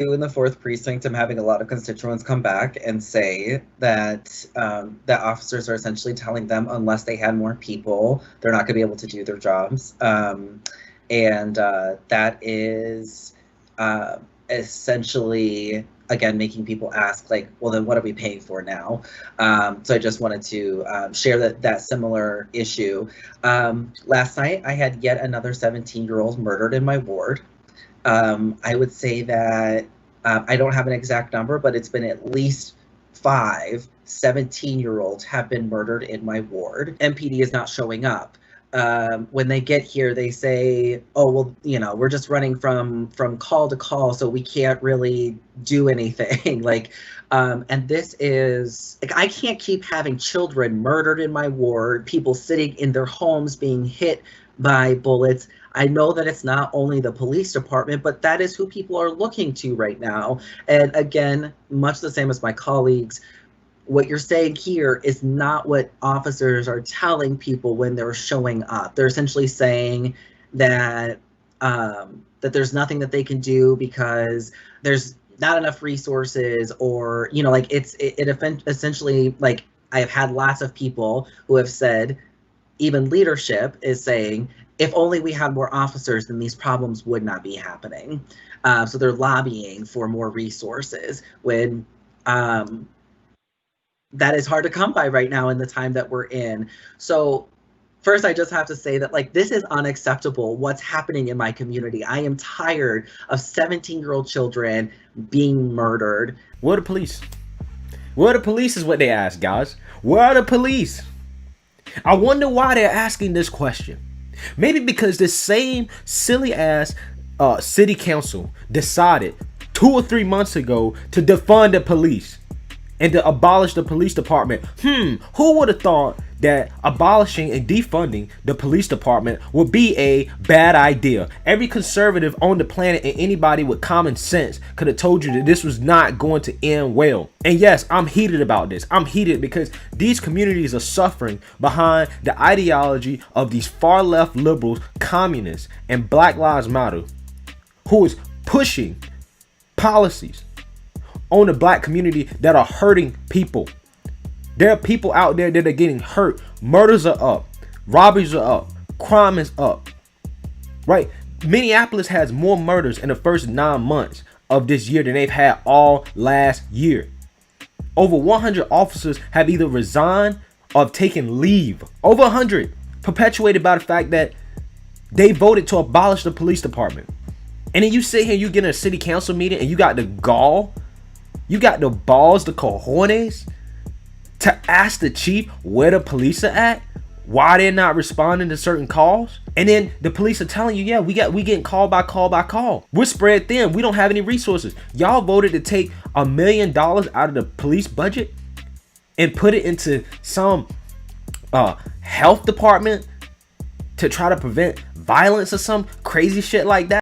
in the fourth precinct, I'm having a lot of constituents come back and say that that officers are essentially telling them unless they had more people, they're not going to be able to do their jobs, and that is uh, essentially again making people ask like, well, then what are we paying for now? So I just wanted to share that similar issue. Last night, I had yet another 17-year-old murdered in my ward. I would say that I don't have an exact number, but it's been at least 5 17-year-olds have been murdered in my ward. MPD is not showing up. When they get here, they say, "Oh, well, we're just running from call to call, so we can't really do anything." And this is like I can't keep having children murdered in my ward, people sitting in their homes being hit by bullets. I know that it's not only the police department, but that is who people are looking to right now. And again, much the same as my colleagues, what you're saying here is not what officers are telling people when they're showing up. They're essentially saying that that there's nothing that they can do because there's not enough resources, or essentially, like, I've had lots of people who have said, even leadership is saying, if only we had more officers, then these problems would not be happening. So they're lobbying for more resources when that is hard to come by right now in the time that we're in. So first, I just have to say that, like, this is unacceptable, what's happening in my community. I am tired of 17-year-old children being murdered. Where are the police? Where are the police is what they ask, guys. Where are the police? I wonder why they're asking this question. Maybe because this same silly ass city council decided 2 or 3 months ago to defund the police and to abolish the police department. Who would have thought that abolishing and defunding the police department would be a bad idea? Every conservative on the planet and anybody with common sense could have told you that this was not going to end well. And yes, I'm heated about this. I'm heated because these communities are suffering behind the ideology of these far left liberals, communists, and Black Lives Matter, who is pushing policies on the black community that are hurting people. There are people out there that are getting hurt. Murders are up. Robberies are up. Crime is up. Right? Minneapolis has more murders in the first 9 months of this year than they've had all last year. Over 100 officers have either resigned or have taken leave. Over 100. Perpetuated by the fact that they voted to abolish the police department. And then you sit here, you get in a city council meeting, and you got the gall, you got the balls, the cojones, to ask the chief where the police are at, why they're not responding to certain calls. And then the police are telling you, yeah, we getting call by call by call. We're spread thin. We don't have any resources. Y'all voted to take $1 million out of the police budget and put it into some health department to try to prevent violence or some crazy shit like that.